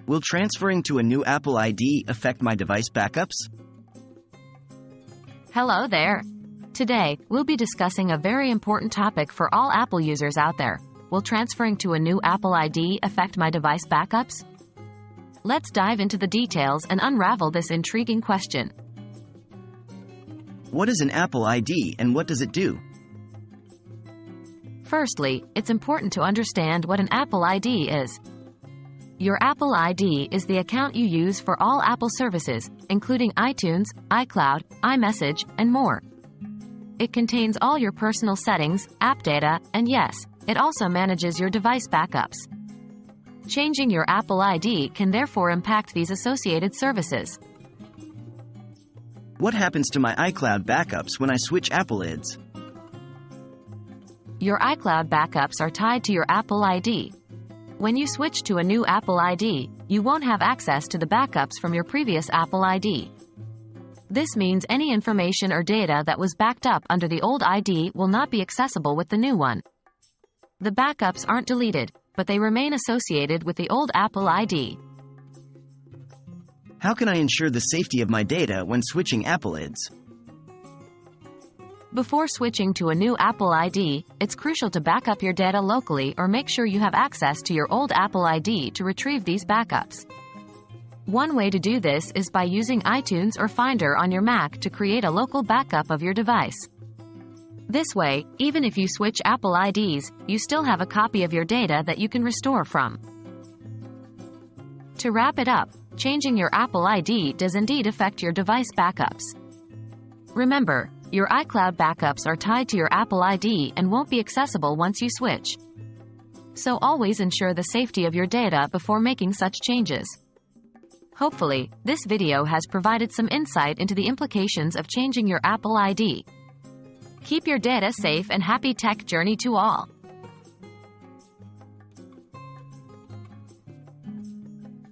Will transferring to a new Apple ID affect my device backups? Hello there. Today, we'll be discussing a very important topic for all Apple users out there. Will transferring to a new Apple ID affect my device backups? Let's dive into the details and unravel this intriguing question. What is an Apple ID and what does it do? Firstly, it's important to understand what an Apple ID is. Your Apple ID is the account you use for all Apple services, including iTunes, iCloud, iMessage, and more. It contains all your personal settings, app data, and yes, it also manages your device backups. Changing your Apple ID can therefore impact these associated services. What happens to my iCloud backups when I switch Apple IDs? Your iCloud backups are tied to your Apple ID. When you switch to a new Apple ID, you won't have access to the backups from your previous Apple ID. This means any information or data that was backed up under the old ID will not be accessible with the new one. The backups aren't deleted, but they remain associated with the old Apple ID. How can I ensure the safety of my data when switching Apple IDs? Before switching to a new Apple ID, it's crucial to back up your data locally or make sure you have access to your old Apple ID to retrieve these backups. One way to do this is by using iTunes or Finder on your Mac to create a local backup of your device. This way, even if you switch Apple IDs, you still have a copy of your data that you can restore from. To wrap it up, changing your Apple ID does indeed affect your device backups. Remember, your iCloud backups are tied to your Apple ID and won't be accessible once you switch. So always ensure the safety of your data before making such changes. Hopefully, this video has provided some insight into the implications of changing your Apple ID. Keep your data safe and happy tech journey to all.